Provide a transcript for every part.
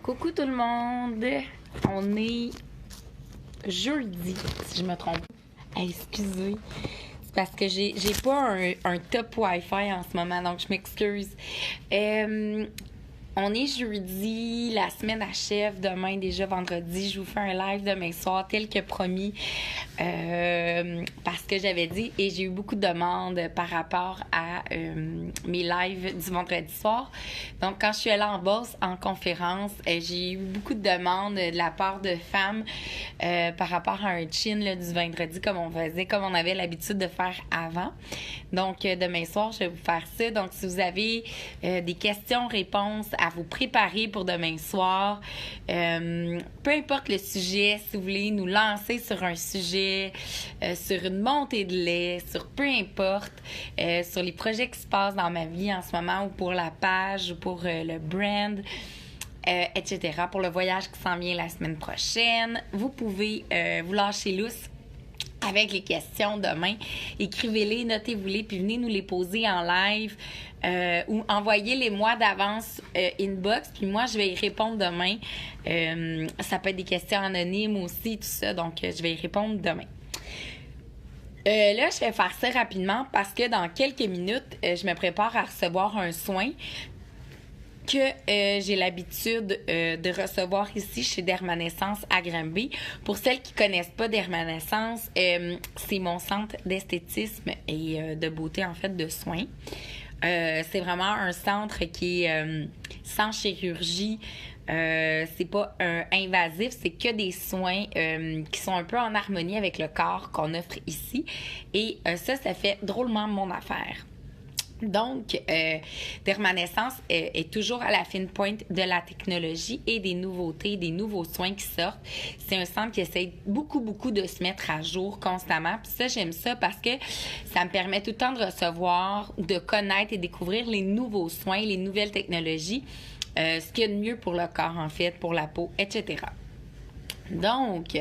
Coucou tout le monde! On est jeudi, si je me trompe. Hey, excusez, c'est parce que j'ai pas un top Wi-Fi en ce moment, donc je m'excuse. On est jeudi, la semaine achève, demain déjà vendredi, je vous fais un live demain soir tel que promis parce que j'avais dit et j'ai eu beaucoup de demandes par rapport à mes lives du vendredi soir. Donc quand je suis allée en Beauce en conférence, j'ai eu beaucoup de demandes de la part de femmes par rapport à un chin là, du vendredi comme on faisait, comme on avait l'habitude de faire avant. Donc demain soir, je vais vous faire ça. Donc si vous avez des questions-réponses à vous préparer pour demain soir. Peu importe le sujet, si vous voulez nous lancer sur un sujet, sur une montée de lait, sur peu importe, sur les projets qui se passent dans ma vie en ce moment ou pour la page ou pour le brand, etc. Pour le voyage qui s'en vient la semaine prochaine, vous pouvez vous lâcher lousse avec les questions demain. Écrivez-les, notez-vous-les, puis venez nous les poser en live ou envoyez-les moi d'avance inbox, puis moi, je vais y répondre demain. Ça peut être des questions anonymes aussi, tout ça, donc je vais y répondre demain. Là, je vais faire ça rapidement parce que dans quelques minutes, je me prépare à recevoir un soin que j'ai l'habitude de recevoir ici chez Dermanescence à Granby. Pour celles qui connaissent pas Dermanescence, c'est mon centre d'esthétisme et de beauté, en fait, de soins. C'est vraiment un centre qui est sans chirurgie. C'est pas invasif, c'est que des soins qui sont un peu en harmonie avec le corps qu'on offre ici. Et ça fait drôlement mon affaire. Donc, Dermanescence est toujours à la fine pointe de la technologie et des nouveautés, des nouveaux soins qui sortent. C'est un centre qui essaie beaucoup de se mettre à jour constamment. Puis ça, j'aime ça parce que ça me permet tout le temps de recevoir, de connaître et découvrir les nouveaux soins, les nouvelles technologies, ce qu'il y a de mieux pour le corps, en fait, pour la peau, etc. Donc,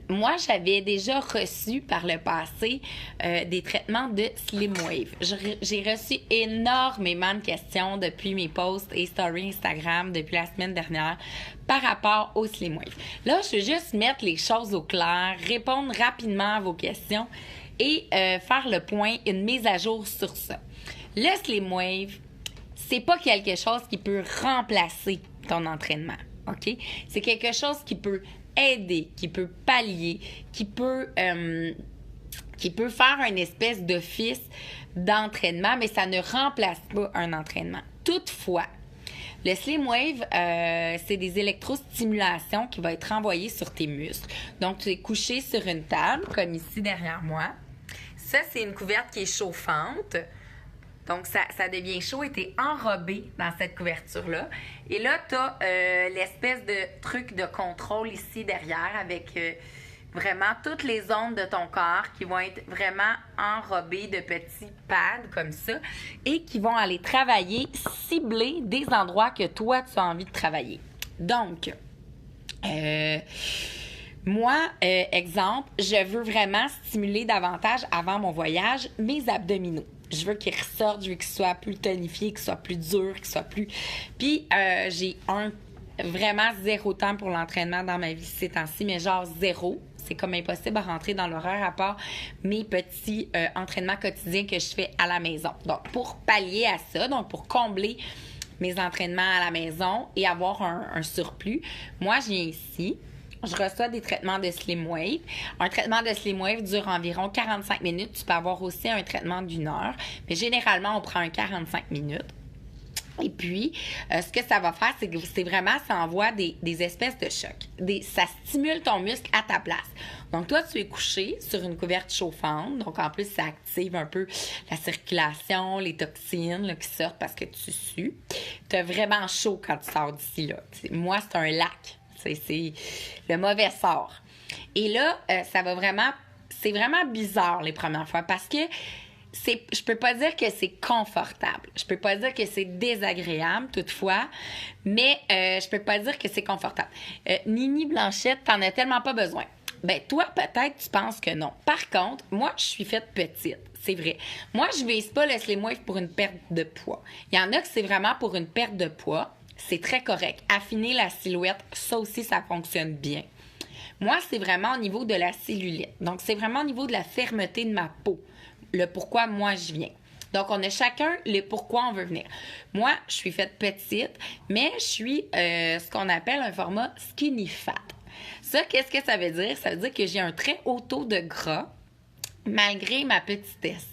moi, j'avais déjà reçu par le passé des traitements de Slim Wave. J'ai reçu énormément de questions depuis mes posts et stories Instagram depuis la semaine dernière par rapport au Slim Wave. Là, je vais juste mettre les choses au clair, répondre rapidement à vos questions et faire le point, une mise à jour sur ça. Le Slim Wave, c'est pas quelque chose qui peut remplacer ton entraînement. OK? C'est quelque chose qui peut aider, qui peut pallier, qui peut faire une espèce d'office d'entraînement, mais ça ne remplace pas un entraînement. Toutefois, le Slim Wave, c'est des électrostimulations qui vont être envoyées sur tes muscles. Donc, tu es couché sur une table, comme ici derrière moi. Ça, c'est une couverte qui est chauffante. Donc, ça devient chaud et tu es enrobé dans cette couverture-là. Et là, tu as l'espèce de truc de contrôle ici derrière avec vraiment toutes les zones de ton corps qui vont être vraiment enrobées de petits pads comme ça et qui vont aller travailler, cibler des endroits que toi, tu as envie de travailler. Donc, moi, exemple, je veux vraiment stimuler davantage avant mon voyage mes abdominaux. Je veux qu'ils ressortent, je veux qu'ils soient plus tonifiés, qu'ils soient plus durs, qu'ils soient plus... Puis, j'ai vraiment zéro temps pour l'entraînement dans ma vie ces temps-ci, mais genre zéro. C'est comme impossible à rentrer dans l'horaire à part mes petits entraînements quotidiens que je fais à la maison. Donc, pour pallier à ça, donc pour combler mes entraînements à la maison et avoir un surplus, moi, je viens ici. Je reçois des traitements de Slim Wave. Un traitement de Slim Wave dure environ 45 minutes. Tu peux avoir aussi un traitement d'1 heure. Mais généralement, on prend un 45 minutes. Et puis, ce que ça va faire, c'est que ça envoie des espèces de chocs. Ça stimule ton muscle à ta place. Donc, toi, tu es couché sur une couverte chauffante. Donc, en plus, ça active un peu la circulation, les toxines là, qui sortent parce que tu sues. Tu as vraiment chaud quand tu sors d'ici. Là. Moi, c'est un lac. C'est le mauvais sort. Et là, c'est vraiment bizarre les premières fois parce que je peux pas dire que c'est confortable. Je peux pas dire que c'est désagréable, toutefois, mais je peux pas dire que c'est confortable. Nini Blanchette, t'en as tellement pas besoin. Ben toi, peut-être, tu penses que non. Par contre, moi, je suis faite petite. C'est vrai. Moi, je vise pas le Slim Wave pour une perte de poids. Il y en a que c'est vraiment pour une perte de poids. c'est très correct. Affiner la silhouette, ça aussi, ça fonctionne bien. Moi, c'est vraiment au niveau de la cellulite. Donc, c'est vraiment au niveau de la fermeté de ma peau. Le pourquoi moi, je viens. Donc, on a chacun le pourquoi on veut venir. Moi, je suis faite petite, mais je suis ce qu'on appelle un format skinny fat. Ça, qu'est-ce que ça veut dire? Ça veut dire que j'ai un très haut taux de gras malgré ma petitesse.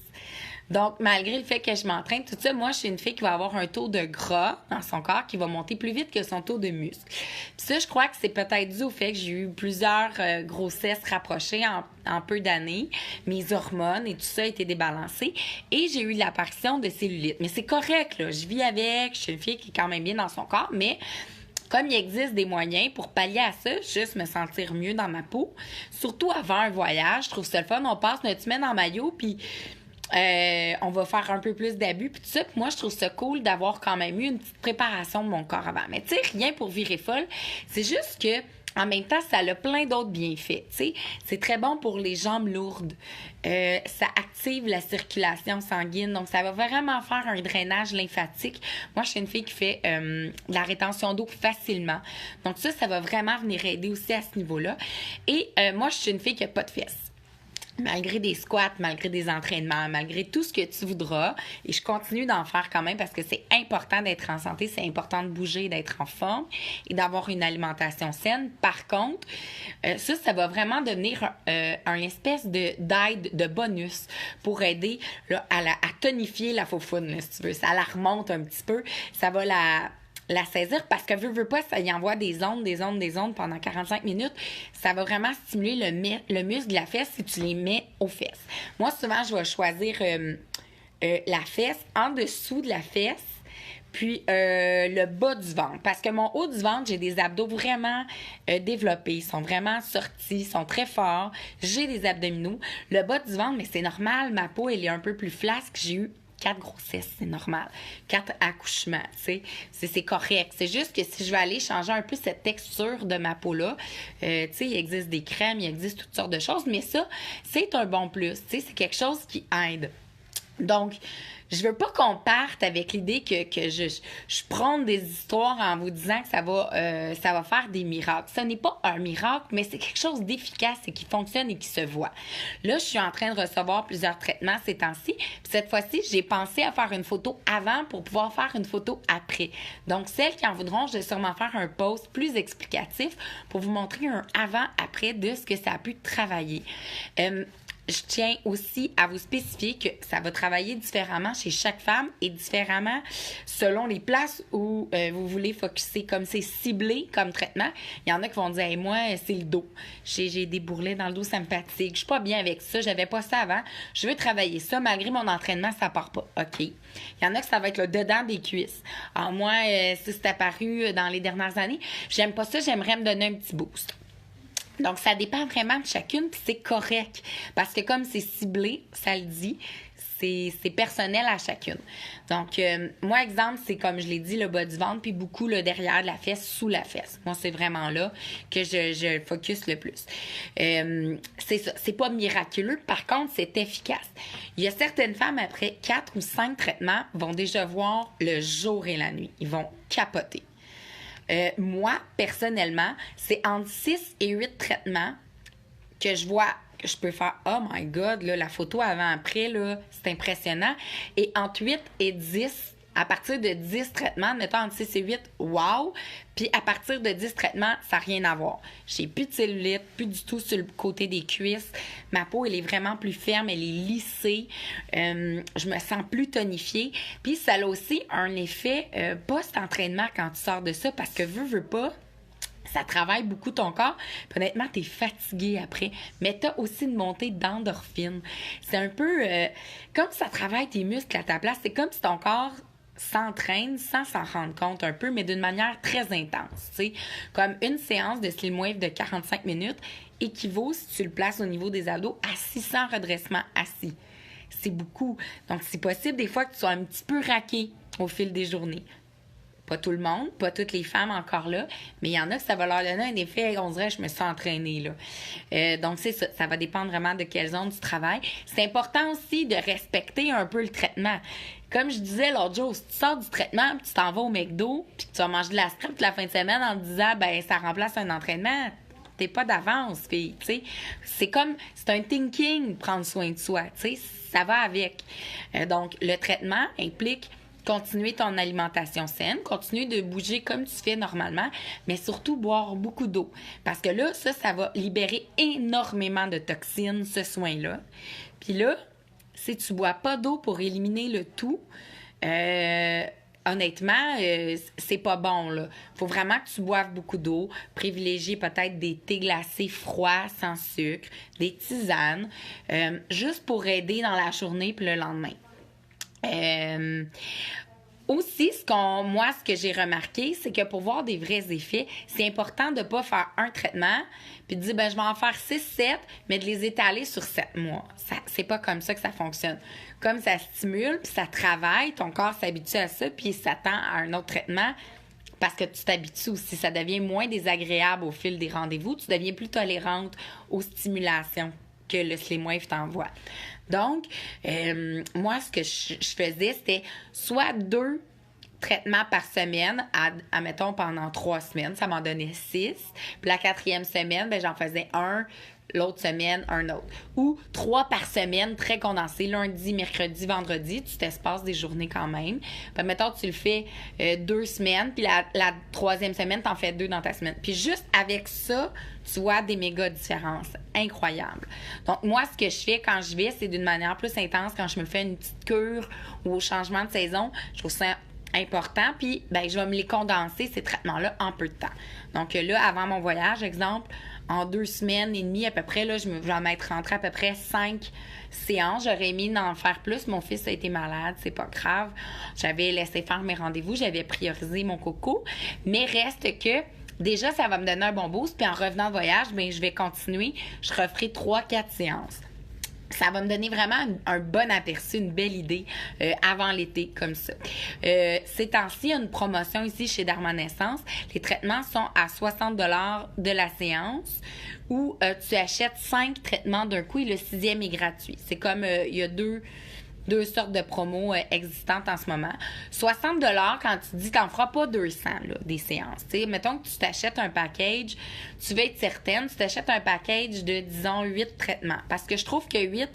Donc, malgré le fait que je m'entraîne, tout ça, moi, je suis une fille qui va avoir un taux de gras dans son corps qui va monter plus vite que son taux de muscle. Puis ça, je crois que c'est peut-être dû au fait que j'ai eu plusieurs grossesses rapprochées en peu d'années. Mes hormones et tout ça étaient débalancées. Et j'ai eu l'apparition de cellulite. Mais c'est correct, là. Je vis avec. Je suis une fille qui est quand même bien dans son corps. Mais comme il existe des moyens pour pallier à ça, juste me sentir mieux dans ma peau, surtout avant un voyage, je trouve ça le fun. On passe notre semaine en maillot, puis on va faire un peu plus d'abus, puis tout ça. Puis moi, je trouve ça cool d'avoir quand même eu une petite préparation de mon corps avant. Mais tu sais, rien pour virer folle. C'est juste que en même temps, ça a plein d'autres bienfaits. Tu sais, c'est très bon pour les jambes lourdes. Ça active la circulation sanguine. Donc, ça va vraiment faire un drainage lymphatique. Moi, je suis une fille qui fait de la rétention d'eau facilement. Donc, ça va vraiment venir aider aussi à ce niveau-là. Et moi, je suis une fille qui n'a pas de fesses. Malgré des squats, malgré des entraînements, malgré tout ce que tu voudras. Et je continue d'en faire quand même parce que c'est important d'être en santé, c'est important de bouger, d'être en forme et d'avoir une alimentation saine. Par contre, ça va vraiment devenir un espèce d'aide, de bonus pour aider là, à tonifier la faufoune, là, si tu veux. Ça la remonte un petit peu. Ça va la saisir parce que veut pas, ça y envoie des ondes pendant 45 minutes. Ça va vraiment stimuler le muscle de la fesse si tu les mets aux fesses. Moi, souvent, je vais choisir la fesse en dessous de la fesse puis le bas du ventre. Parce que mon haut du ventre, j'ai des abdos vraiment développés. Ils sont vraiment sortis, ils sont très forts. J'ai des abdominaux. Le bas du ventre, mais c'est normal. Ma peau, elle est un peu plus flasque. J'ai eu 4 grossesses, c'est normal. 4 accouchements, tu sais. C'est correct. C'est juste que si je veux aller changer un peu cette texture de ma peau-là, tu sais, il existe des crèmes, il existe toutes sortes de choses, mais ça, c'est un bon plus. Tu sais, c'est quelque chose qui aide. Donc, je veux pas qu'on parte avec l'idée que je prône des histoires en vous disant que ça va faire des miracles. Ce n'est pas un miracle, mais c'est quelque chose d'efficace et qui fonctionne et qui se voit. Là, je suis en train de recevoir plusieurs traitements ces temps-ci. Puis cette fois-ci, j'ai pensé à faire une photo avant pour pouvoir faire une photo après. Donc, celles qui en voudront, je vais sûrement faire un post plus explicatif pour vous montrer un avant-après de ce que ça a pu travailler. Je tiens aussi à vous spécifier que ça va travailler différemment chez chaque femme et différemment selon les places où vous voulez focusser. Comme c'est ciblé comme traitement, il y en a qui vont dire hey, moi, c'est le dos. J'ai des bourrelets dans le dos, ça me fatigue. Je suis pas bien avec ça, j'avais pas ça avant. Je veux travailler ça, malgré mon entraînement, ça part pas. OK. Il y en a que ça va être le dedans des cuisses. Alors moi, si c'est apparu dans les dernières années, j'aime pas ça, j'aimerais me donner un petit boost. Donc, ça dépend vraiment de chacune, puis c'est correct. Parce que comme c'est ciblé, ça le dit, c'est personnel à chacune. Donc, moi, exemple, c'est comme je l'ai dit, le bas du ventre, puis beaucoup le derrière de la fesse, sous la fesse. Moi, c'est vraiment là que je focus le plus. C'est ça. C'est pas miraculeux. Par contre, c'est efficace. Il y a certaines femmes, après 4 ou 5 traitements, vont déjà voir le jour et la nuit. Ils vont capoter. Moi, personnellement, c'est entre 6 et 8 traitements que je vois, que je peux faire « Oh my God, là, la photo avant-après, là, c'est impressionnant. » Et entre 8 et 10, à partir de 10 traitements, mettons entre 6 et 8, wow! Puis à partir de 10 traitements, ça n'a rien à voir. J'ai plus de cellulite, plus du tout sur le côté des cuisses. Ma peau, elle est vraiment plus ferme, elle est lissée. Je me sens plus tonifiée. Puis ça a aussi un effet post-entraînement quand tu sors de ça, parce que veux pas, ça travaille beaucoup ton corps. Puis honnêtement, t'es fatigué après. Mais t'as aussi une montée d'endorphine. C'est un peu comme ça travaille tes muscles à ta place. C'est comme si ton corps s'entraîne sans s'en rendre compte un peu, mais d'une manière très intense. T'sais. Comme une séance de Slim Wave de 45 minutes équivaut, si tu le places au niveau des abdos, à 600 redressements assis. C'est beaucoup. Donc, c'est possible des fois que tu sois un petit peu raqué au fil des journées. Pas tout le monde, pas toutes les femmes encore là, mais il y en a que ça va leur donner un effet, on dirait, je me suis entraînée, là. Donc, c'est ça. Ça va dépendre vraiment de quelle zone tu travailles. C'est important aussi de respecter un peu le traitement. Comme je disais l'autre jour, si tu sors du traitement, puis tu t'en vas au McDo, puis que tu vas manger de la scrap toute la fin de semaine en te disant, ben ça remplace un entraînement, t'es pas d'avance, fille, tu sais. C'est un thinking, prendre soin de soi, tu sais, ça va avec. Donc, le traitement implique continuer ton alimentation saine, continuer de bouger comme tu fais normalement, mais surtout boire beaucoup d'eau. Parce que là, ça va libérer énormément de toxines, ce soin-là. Puis là, si tu bois pas d'eau pour éliminer le tout, honnêtement, c'est pas bon, là. Faut vraiment que tu boives beaucoup d'eau, privilégier peut-être des thés glacés froids, sans sucre, des tisanes, juste pour aider dans la journée puis le lendemain. Aussi, ce que j'ai remarqué, c'est que pour voir des vrais effets, c'est important de ne pas faire un traitement puis de dire, ben je vais en faire 6-7, mais de les étaler sur 7 mois. C'est pas comme ça que ça fonctionne. Comme ça stimule, puis ça travaille, ton corps s'habitue à ça, puis il s'attend à un autre traitement parce que tu t'habitues aussi. Ça devient moins désagréable au fil des rendez-vous. Tu deviens plus tolérante aux stimulations que le Slim Wave t'envoie. Donc, moi, ce que je faisais, c'était soit 2 traitements par semaine, admettons pendant 3 semaines. Ça m'en donnait 6. Puis la 4e semaine, ben, j'en faisais un. L'autre semaine, un autre. Ou 3 par semaine, très condensé, lundi, mercredi, vendredi. Tu t'espaces des journées quand même. Puis, mettons, tu le fais 2 semaines, puis la 3e semaine, t'en fais 2 dans ta semaine. Puis juste avec ça, tu vois des méga différences incroyables. Donc, moi, ce que je fais quand je vais, c'est d'une manière plus intense quand je me fais une petite cure ou au changement de saison. Je trouve ça important, puis ben, je vais me les condenser, ces traitements-là, en peu de temps. Donc là, avant mon voyage, exemple, en 2 semaines et demie à peu près, là, je vais m'être rentrée à peu près 5 séances. J'aurais aimé d'en faire plus. Mon fils a été malade, c'est pas grave. J'avais laissé faire mes rendez-vous, j'avais priorisé mon coco, mais reste que déjà, ça va me donner un bon boost, puis en revenant de voyage, ben, je vais continuer. Je referai 3-4 séances. Ça va me donner vraiment un bon aperçu, une belle idée avant l'été, comme ça. Ces temps-ci, il y a une promotion ici chez Dermanescence. Les traitements sont à 60 $ de la séance où tu achètes 5 traitements d'un coup et le 6e est gratuit. C'est comme, il y a deux sortes de promos existantes en ce moment. 60 $ quand tu dis, t'en feras pas 200 là, des séances. T'sais, mettons que tu t'achètes un package, tu veux être certaine, tu t'achètes un package de, disons, 8 traitements. Parce que je trouve que 8,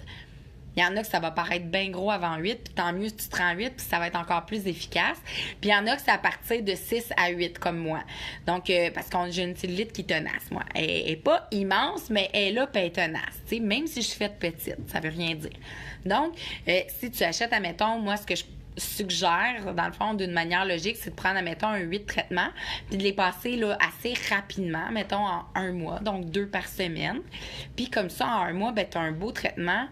il y en a que ça va paraître bien gros avant 8, puis tant mieux si tu te rends 8, puis ça va être encore plus efficace. Puis il y en a que c'est à partir de 6 à 8, comme moi. Donc, parce que j'ai une cellulite qui est tenace, moi. Elle est pas immense, mais elle est là, puis elle est tenace. T'sais, même si je suis faite petite, ça veut rien dire. Donc, si tu achètes, admettons, moi, ce que je suggère, dans le fond, d'une manière logique, c'est de prendre, admettons, un 8 traitements, puis de les passer là, assez rapidement, mettons, en 1 mois, donc 2 par semaine. Puis comme ça, en 1 mois, ben, tu as un beau traitement.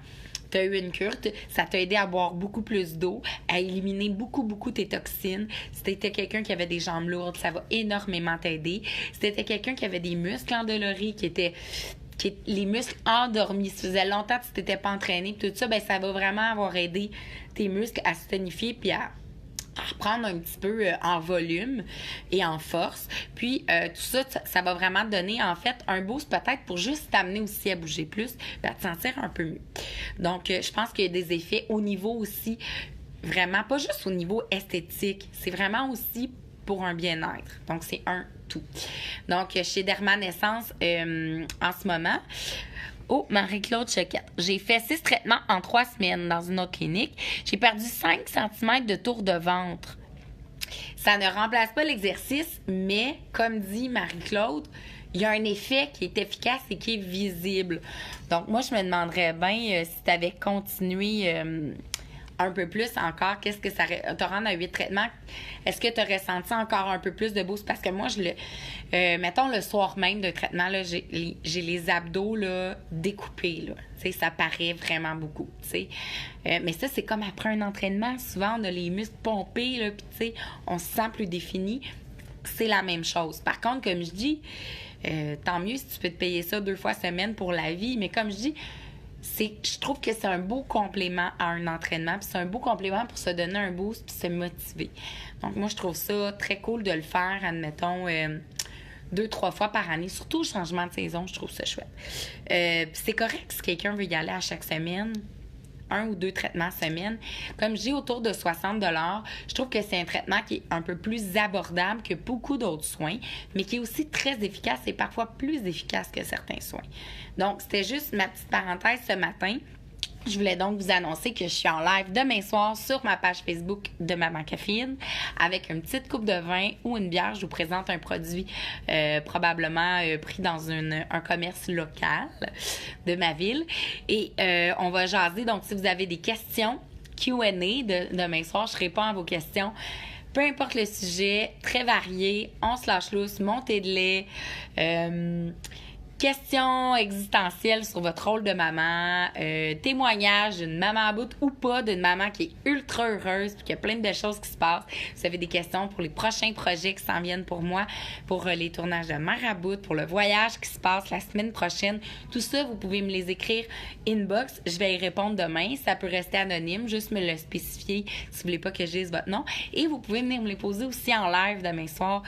Tu as eu une cure, ça t'a aidé à boire beaucoup plus d'eau, à éliminer beaucoup tes toxines. Si tu étais quelqu'un qui avait des jambes lourdes, ça va énormément t'aider. Si tu étais quelqu'un qui avait des muscles endoloris, les muscles endormis, si ça faisait longtemps que tu t'étais pas entraîné, tout ça, ben ça va vraiment avoir aidé tes muscles à se tonifier puis à reprendre un petit peu en volume et en force. Puis tout ça, ça va vraiment te donner en fait un boost peut-être pour juste t'amener aussi à bouger plus et à te sentir un peu mieux. Donc, je pense qu'il y a des effets au niveau aussi, vraiment, pas juste au niveau esthétique, c'est vraiment aussi pour un bien-être. Donc, c'est un tout. Donc, chez Dermanescence, en ce moment, oh, Marie-Claude Choquette. J'ai fait 6 traitements en 3 semaines dans une autre clinique. J'ai perdu 5 cm de tour de ventre. Ça ne remplace pas l'exercice, mais comme dit Marie-Claude, il y a un effet qui est efficace et qui est visible. Donc, moi, je me demanderais bien si tu avais continué un peu plus encore, qu'est-ce que ça te rend à 8 traitements? Est-ce que tu aurais senti encore un peu plus de boost? Parce que moi, mettons le soir même d'un traitement, là, j'ai les abdos là, découpés. Là. Ça paraît vraiment beaucoup. Mais ça, c'est comme après un entraînement. Souvent, on a les muscles pompés, là, puis on se sent plus défini. C'est la même chose. Par contre, comme je dis, tant mieux si tu peux te payer ça 2 fois semaine pour la vie. Mais comme je dis, je trouve que c'est un beau complément à un entraînement, puis c'est un beau complément pour se donner un boost puis se motiver. Donc, moi, je trouve ça très cool de le faire, admettons, 2-3 fois par année, surtout au changement de saison, je trouve ça chouette. Puis c'est correct si quelqu'un veut y aller à chaque semaine, 1 ou 2 traitements semaine. Comme j'ai autour de 60 $, je trouve que c'est un traitement qui est un peu plus abordable que beaucoup d'autres soins, mais qui est aussi très efficace et parfois plus efficace que certains soins. Donc, c'était juste ma petite parenthèse ce matin. Je voulais donc vous annoncer que je suis en live demain soir sur ma page Facebook de Maman Caféine avec une petite coupe de vin ou une bière. Je vous présente un produit probablement pris dans un commerce local de ma ville. Et on va jaser. Donc, si vous avez des questions, Q&A de demain soir, je réponds à vos questions. Peu importe le sujet, très varié. On se lâche lousse, montée de lait, questions existentielles sur votre rôle de maman, témoignages d'une maman à bout ou pas, d'une maman qui est ultra heureuse puis qu'il y a plein de belles choses qui se passent. Vous avez des questions pour les prochains projets qui s'en viennent pour moi, pour les tournages de Mère à bout, pour le voyage qui se passe la semaine prochaine. Tout ça, vous pouvez me les écrire inbox. Je vais y répondre demain. Ça peut rester anonyme, juste me le spécifier si vous voulez pas que je dise votre nom. Et vous pouvez venir me les poser aussi en live demain soir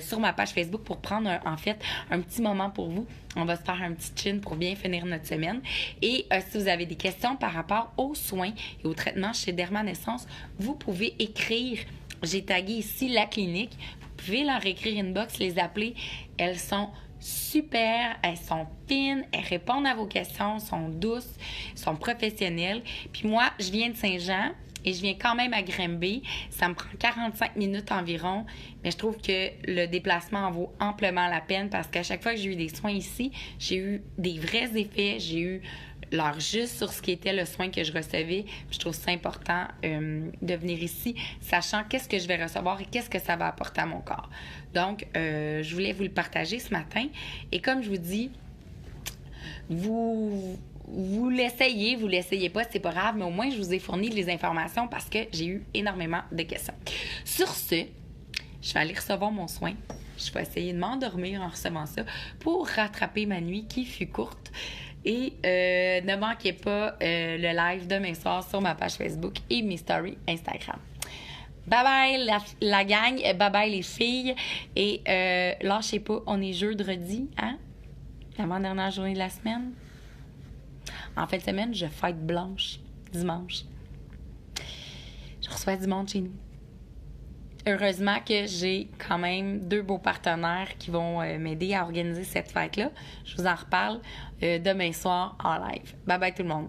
sur ma page Facebook pour prendre un petit moment pour vous. On va se faire un petit chin pour bien finir notre semaine. Et si vous avez des questions par rapport aux soins et aux traitements chez Dermanescence, vous pouvez écrire. J'ai tagué ici la clinique. Vous pouvez leur écrire inbox, les appeler. Elles sont super, elles sont fines, elles répondent à vos questions, sont douces, sont professionnelles. Puis moi, je viens de Saint-Jean. Et je viens quand même à Granby. Ça me prend 45 minutes environ. Mais je trouve que le déplacement en vaut amplement la peine parce qu'à chaque fois que j'ai eu des soins ici, j'ai eu des vrais effets. J'ai eu l'heure juste sur ce qui était le soin que je recevais. Puis je trouve ça important de venir ici, sachant qu'est-ce que je vais recevoir et qu'est-ce que ça va apporter à mon corps. Donc, je voulais vous le partager ce matin. Et comme je vous dis, vous l'essayez pas, c'est pas grave, mais au moins, je vous ai fourni les informations parce que j'ai eu énormément de questions. Sur ce, je vais aller recevoir mon soin. Je vais essayer de m'endormir en recevant ça pour rattraper ma nuit qui fut courte. Et ne manquez pas le live demain soir sur ma page Facebook et mes stories Instagram. Bye bye la gang, bye bye les filles. Et lâchez pas, on est jeudi, hein? L'avant-dernière journée de la semaine. En fin de semaine, je fête blanche, dimanche. Je reçois du monde chez nous. Heureusement que j'ai quand même 2 beaux partenaires qui vont m'aider à organiser cette fête-là. Je vous en reparle demain soir en live. Bye bye tout le monde.